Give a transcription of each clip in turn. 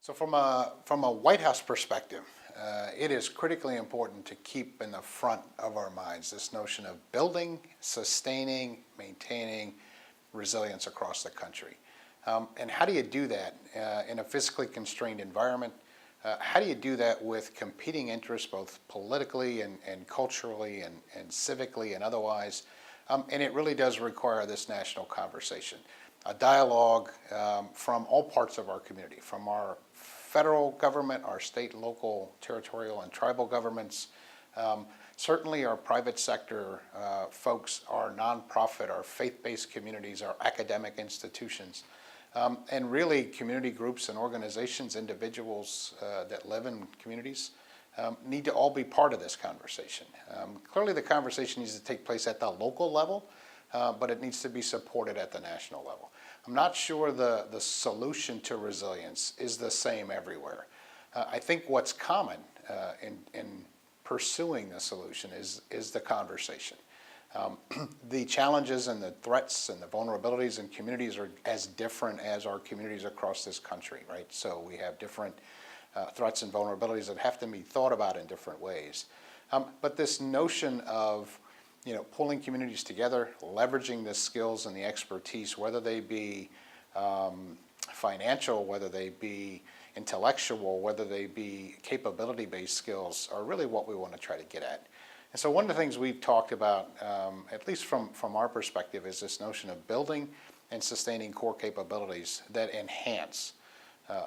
So from a White House perspective, it is critically important to keep in the front of our minds this notion of building, sustaining, maintaining resilience across the country. And how do you do that in a physically constrained environment? How do you do that with competing interests, both politically and culturally and civically and otherwise? And it really does require this national conversation, a dialogue from all parts of our community, from our federal government, our state, local, territorial, and tribal governments, certainly our private sector folks, our nonprofit, our faith-based communities, our academic institutions, and really community groups and organizations, individuals that live in communities need to all be part of this conversation. Clearly the conversation needs to take place at the local level, but it needs to be supported at the national level. I'm not sure the solution to resilience is the same everywhere. I think what's common in pursuing the solution is the conversation. The challenges and the threats and the vulnerabilities in communities are as different as our communities across this country, right? So we have different threats and vulnerabilities that have to be thought about in different ways. But this notion of pulling communities together, leveraging the skills and the expertise, whether they be financial, whether they be intellectual, whether they be capability-based skills, are really what we want to try to get at. And so one of the things we've talked about, at least from our perspective, is this notion of building and sustaining core capabilities that enhance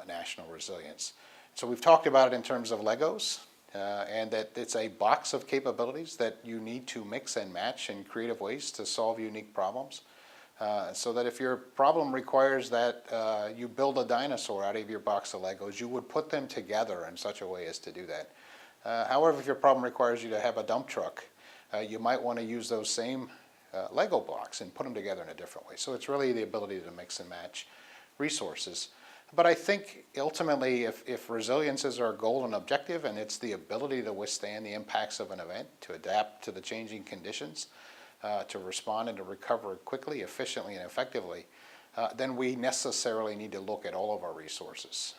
national resilience. So we've talked about it in terms of Legos, and that it's a box of capabilities that you need to mix and match in creative ways to solve unique problems. So that if your problem requires that you build a dinosaur out of your box of Legos, you would put them together in such a way as to do that. However, if your problem requires you to have a dump truck, you might want to use those same Lego blocks and put them together in a different way. So it's really the ability to mix and match resources. But I think ultimately if resilience is our goal and objective, and it's the ability to withstand the impacts of an event, to adapt to the changing conditions, to respond and to recover quickly, efficiently, and effectively, then we necessarily need to look at all of our resources,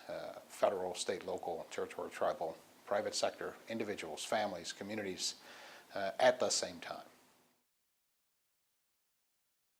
federal, state, local, territorial, tribal, private sector, individuals, families, communities, at the same time.